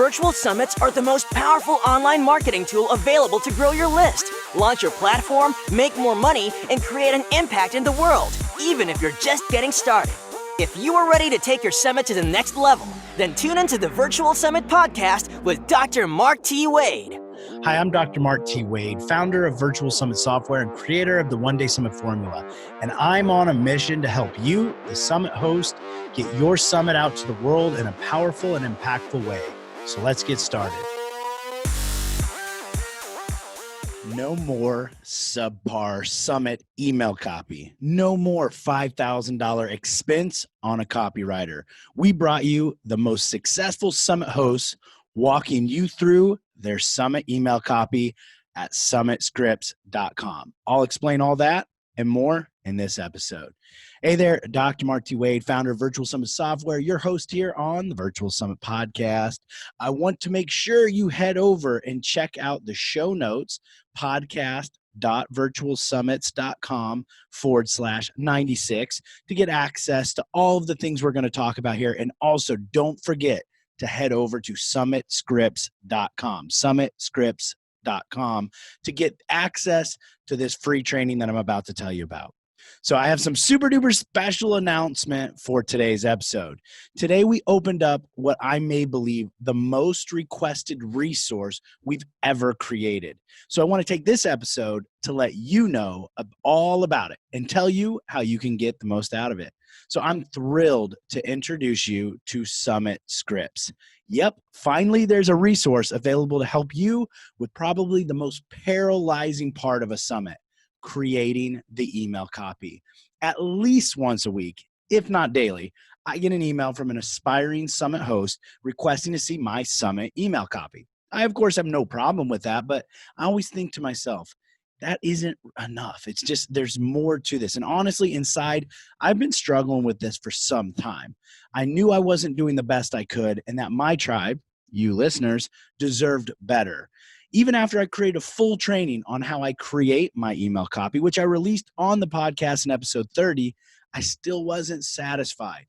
Virtual summits are the most powerful online marketing tool available to grow your list, launch your platform, make more money, and create an impact in the world, even if you're just getting started. If you are ready to take your summit to the next level, then tune into the Virtual Summit podcast with Dr. Mark T. Wade. Hi, I'm Dr. Mark T. Wade, founder of Virtual Summit Software and creator of the One Day Summit Formula. And I'm on a mission to help you, the summit host, get your summit out to the world in a powerful and impactful way. So let's get started. No more subpar summit email copy. No more $5,000 expense on a copywriter. We brought you the most successful summit hosts walking you through their summit email copy at summitscripts.com. I'll explain all that and more in this episode. Hey there, Dr. Mark T. Wade, founder of Virtual Summit Software, your host here on the Virtual Summit podcast. I want to make sure you head over and check out the show notes, podcast.virtualsummits.com/96 to get access to all of the things we're going to talk about here. And also don't forget to head over to summitscripts.com to get access to this free training that I'm about to tell you about. So I have some super duper special announcement for today's episode. Today we opened up what I may believe the most requested resource we've ever created. So I want to take this episode to let you know all about it and tell you how you can get the most out of it. So I'm thrilled to introduce you to Summit Scripts. Yep, finally there's a resource available to help you with probably the most paralyzing part of a summit, creating the email copy. At least once a week, if not daily, I get an email from an aspiring summit host requesting to see my summit email copy. I, of course, have no problem with that, but I always think to myself, that isn't enough. It's just, there's more to this. And honestly, inside, I've been struggling with this for some time. I knew I wasn't doing the best I could and that my tribe, you listeners, deserved better. Even after I created a full training on how I create my email copy, which I released on the podcast in episode 30, I still wasn't satisfied.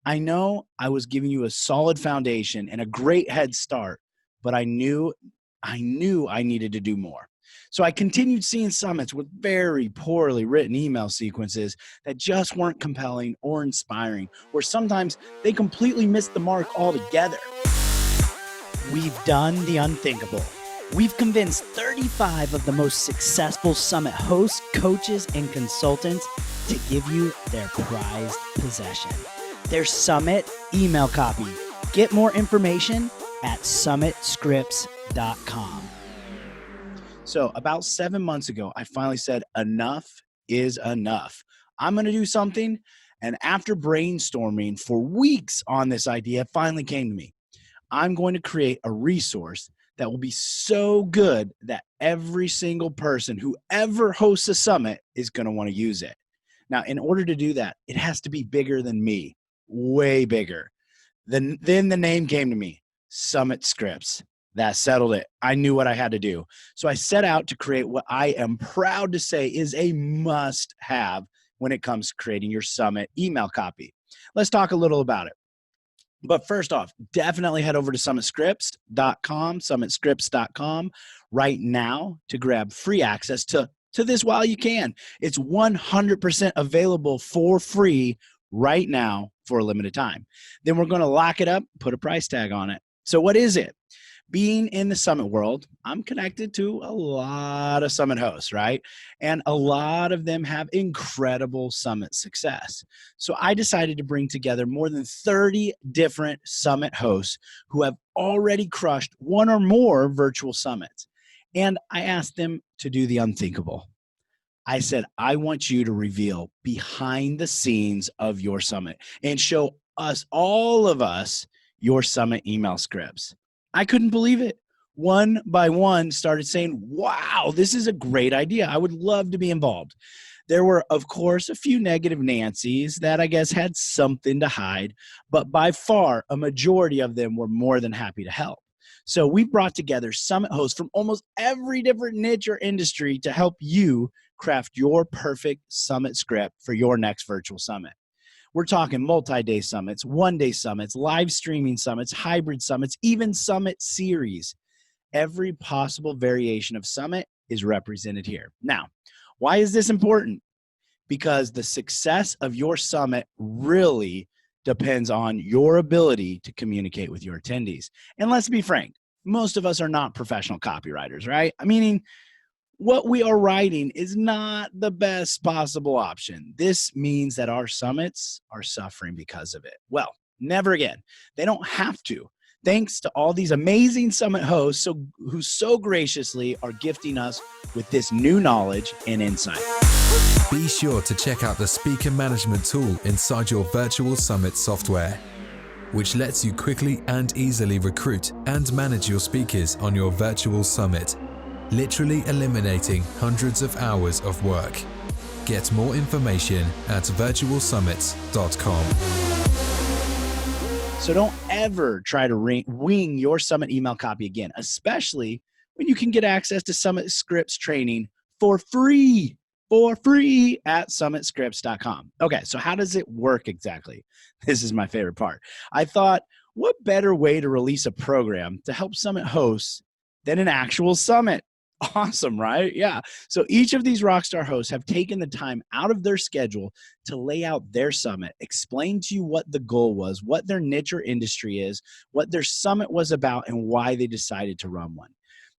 I know I was giving you a solid foundation and a great head start, but I knew I needed to do more. So I continued seeing summits with very poorly written email sequences that just weren't compelling or inspiring, or sometimes they completely missed the mark altogether. We've done the unthinkable. We've convinced 35 of the most successful summit hosts, coaches, and consultants to give you their prized possession, their summit email copy. Get more information at summitscripts.com. So about 7 months ago, I finally said, enough is enough. I'm going to do something. And after brainstorming for weeks on this idea, it finally came to me. I'm going to create a resource that will be so good that every single person who ever hosts a summit is going to want to use it. Now, in order to do that, it has to be bigger than me, way bigger. Then the name came to me, Summit Scripts. That settled it. I knew what I had to do. So I set out to create what I am proud to say is a must-have when it comes to creating your summit email copy. Let's talk a little about it. But first off, definitely head over to summitscripts.com right now to grab free access to this while you can. It's 100% available for free right now for a limited time. Then we're going to lock it up, put a price tag on it. So what is it? Being in the summit world, I'm connected to a lot of summit hosts, right? And a lot of them have incredible summit success. So I decided to bring together more than 30 different summit hosts who have already crushed one or more virtual summits. And I asked them to do the unthinkable. I said, I want you to reveal behind the scenes of your summit and show us, all of us, your summit email scripts. I couldn't believe it. One by one started saying, wow, this is a great idea. I would love to be involved. There were, of course, a few negative Nancys that I guess had something to hide, but by far a majority of them were more than happy to help. So we brought together summit hosts from almost every different niche or industry to help you craft your perfect summit script for your next virtual summit. We're talking multi-day summits, one-day summits, live streaming summits, hybrid summits, even summit series. Every possible variation of summit is represented here. Now, why is this important? Because the success of your summit really depends on your ability to communicate with your attendees. And let's be frank, most of us are not professional copywriters, right? Meaning, what we are writing is not the best possible option. This means that our summits are suffering because of it. Well, never again. They don't have to. Thanks to all these amazing summit hosts who so graciously are gifting us with this new knowledge and insight. Be sure to check out the speaker management tool inside your virtual summit software, which lets you quickly and easily recruit and manage your speakers on your virtual summit, literally eliminating hundreds of hours of work. Get more information at virtualsummits.com. So don't ever try to wing your summit email copy again, especially when you can get access to Summit Scripts training for free at summitscripts.com. Okay, so how does it work exactly? This is my favorite part. I thought, what better way to release a program to help summit hosts than an actual summit? Awesome, right? Yeah. So each of these rockstar hosts have taken the time out of their schedule to lay out their summit, explain to you what the goal was, what their niche or industry is, what their summit was about, and why they decided to run one.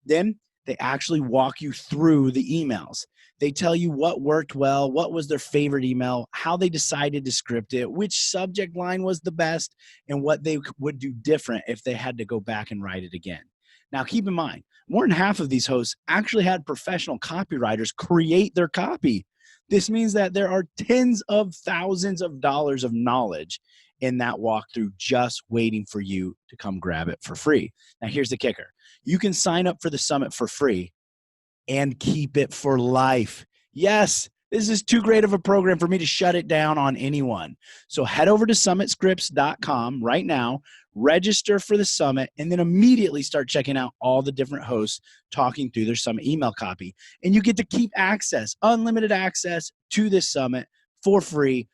Then they actually walk you through the emails. They tell you what worked well, what was their favorite email, how they decided to script it, which subject line was the best, and what they would do different if they had to go back and write it again. Now, keep in mind, more than half of these hosts actually had professional copywriters create their copy. This means that there are tens of thousands of dollars of knowledge in that walkthrough just waiting for you to come grab it for free. Now, here's the kicker. You can sign up for the summit for free and keep it for life. Yes, this is too great of a program for me to shut it down on anyone. So head over to summitscripts.com right now, register for the summit, and then immediately start checking out all the different hosts talking through their summit email copy. And you get to keep access, unlimited access to this summit for free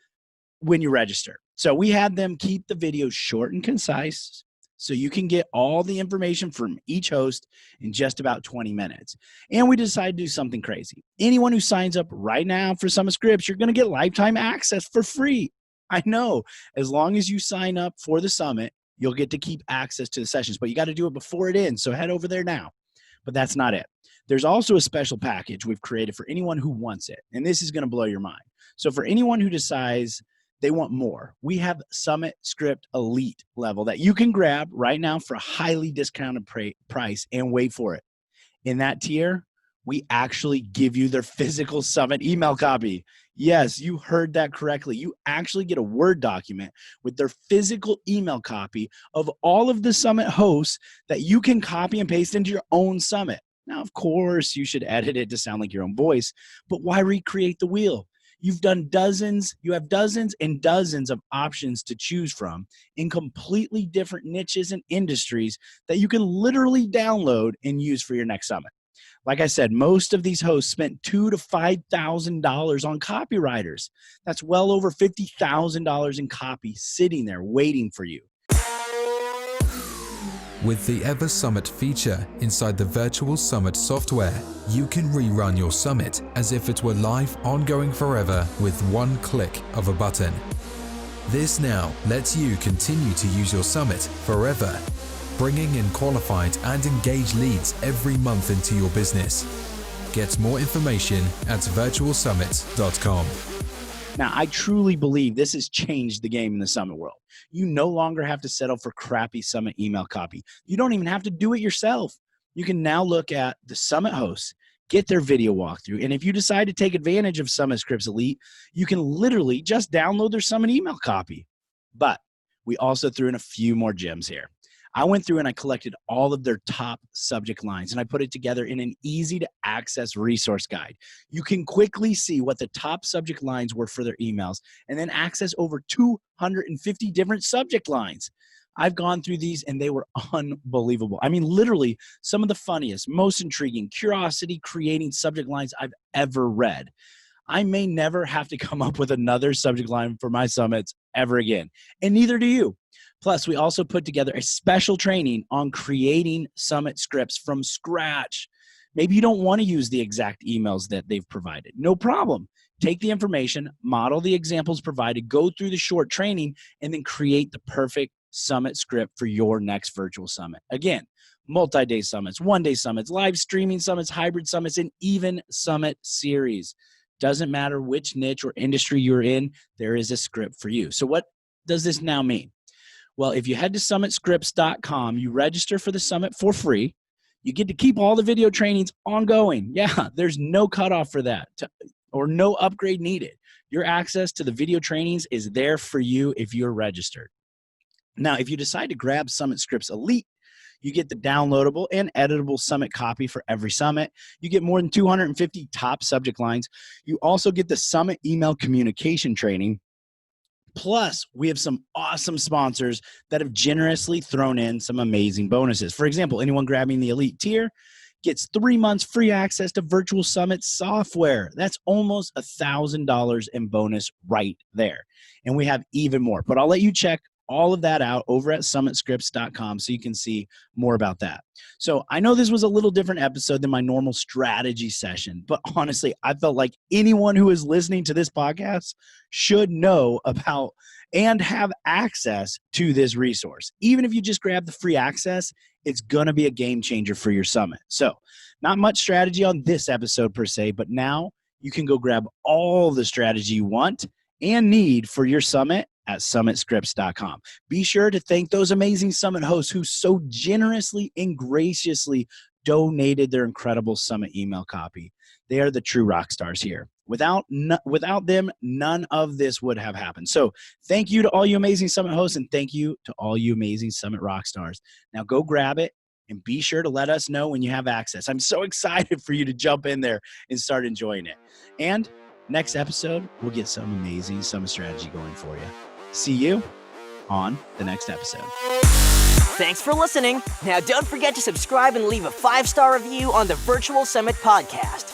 when you register. So we had them keep the videos short and concise so you can get all the information from each host in just about 20 minutes. And we decided to do something crazy. Anyone who signs up right now for Summit Scripts, you're going to get lifetime access for free. I know, as long as you sign up for the summit, you'll get to keep access to the sessions, but you got to do it before it ends. So head over there now. But that's not it. There's also a special package we've created for anyone who wants it. And this is going to blow your mind. So for anyone who decides they want more, we have Summit Script Elite level that you can grab right now for a highly discounted price, and wait for it. In that tier, we actually give you their physical summit email copy. Yes, you heard that correctly. You actually get a Word document with their physical email copy of all of the summit hosts that you can copy and paste into your own summit. Now, of course, you should edit it to sound like your own voice, but why recreate the wheel? You have dozens and dozens of options to choose from in completely different niches and industries that you can literally download and use for your next summit. Like I said, most of these hosts spent $2,000 to $5,000 on copywriters. That's well over $50,000 in copy sitting there waiting for you. With the EverSummit feature inside the Virtual Summit software, you can rerun your summit as if it were live, ongoing forever with one click of a button. This now lets you continue to use your summit forever, bringing in qualified and engaged leads every month into your business. Get more information at virtualsummits.com. Now, I truly believe this has changed the game in the summit world. You no longer have to settle for crappy summit email copy. You don't even have to do it yourself. You can now look at the summit hosts, get their video walkthrough, and if you decide to take advantage of Summit Scripts Elite, you can literally just download their summit email copy. But we also threw in a few more gems here. I went through and I collected all of their top subject lines and I put it together in an easy to access resource guide. You can quickly see what the top subject lines were for their emails and then access over 250 different subject lines. I've gone through these and they were unbelievable. I mean, literally some of the funniest, most intriguing, curiosity creating subject lines I've ever read. I may never have to come up with another subject line for my summits ever again, and neither do you. Plus, we also put together a special training on creating summit scripts from scratch. Maybe you don't want to use the exact emails that they've provided. No problem. Take the information, model the examples provided, go through the short training, and then create the perfect summit script for your next virtual summit. Again, multi-day summits, one-day summits, live streaming summits, hybrid summits, and even summit series. Doesn't matter which niche or industry you're in, there is a script for you. So what does this now mean? Well, if you head to summitscripts.com, you register for the summit for free. You get to keep all the video trainings ongoing. Yeah, there's no cutoff for that or no upgrade needed. Your access to the video trainings is there for you if you're registered. Now, if you decide to grab Summit Scripts Elite, you get the downloadable and editable summit copy for every summit. You get more than 250 top subject lines. You also get the summit email communication training. Plus, we have some awesome sponsors that have generously thrown in some amazing bonuses. For example, anyone grabbing the Elite tier gets 3 months free access to Virtual Summit software. That's almost $1,000 in bonus right there. And we have even more. But I'll let you check all of that out over at summitscripts.com so you can see more about that. So I know this was a little different episode than my normal strategy session, but honestly, I felt like anyone who is listening to this podcast should know about and have access to this resource. Even if you just grab the free access, it's going to be a game changer for your summit. So not much strategy on this episode per se, but now you can go grab all the strategy you want and need for your summit at summitscripts.com. Be sure to thank those amazing summit hosts who so generously and graciously donated their incredible summit email copy. They are the true rock stars here. Without them, none of this would have happened. So thank you to all you amazing summit hosts, and thank you to all you amazing summit rock stars. Now go grab it and be sure to let us know when you have access. I'm so excited for you to jump in there and start enjoying it. And next episode, we'll get some amazing summit strategy going for you. See you on the next episode. Thanks for listening. Now don't forget to subscribe and leave a 5-star review on the Virtual Summit podcast.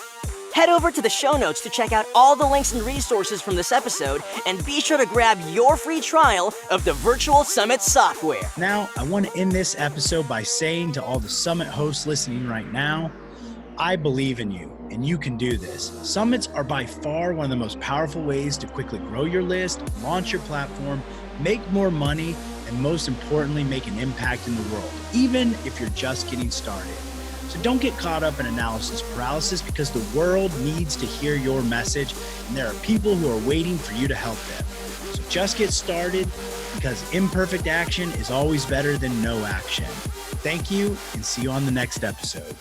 Head over to the show notes to check out all the links and resources from this episode, and be sure to grab your free trial of the Virtual Summit software. Now, I want to end this episode by saying to all the summit hosts listening right now, I believe in you, and you can do this. Summits are by far one of the most powerful ways to quickly grow your list, launch your platform, make more money, and most importantly, make an impact in the world, even if you're just getting started. So don't get caught up in analysis paralysis, because the world needs to hear your message, and there are people who are waiting for you to help them. So just get started, because imperfect action is always better than no action. Thank you, and see you on the next episode.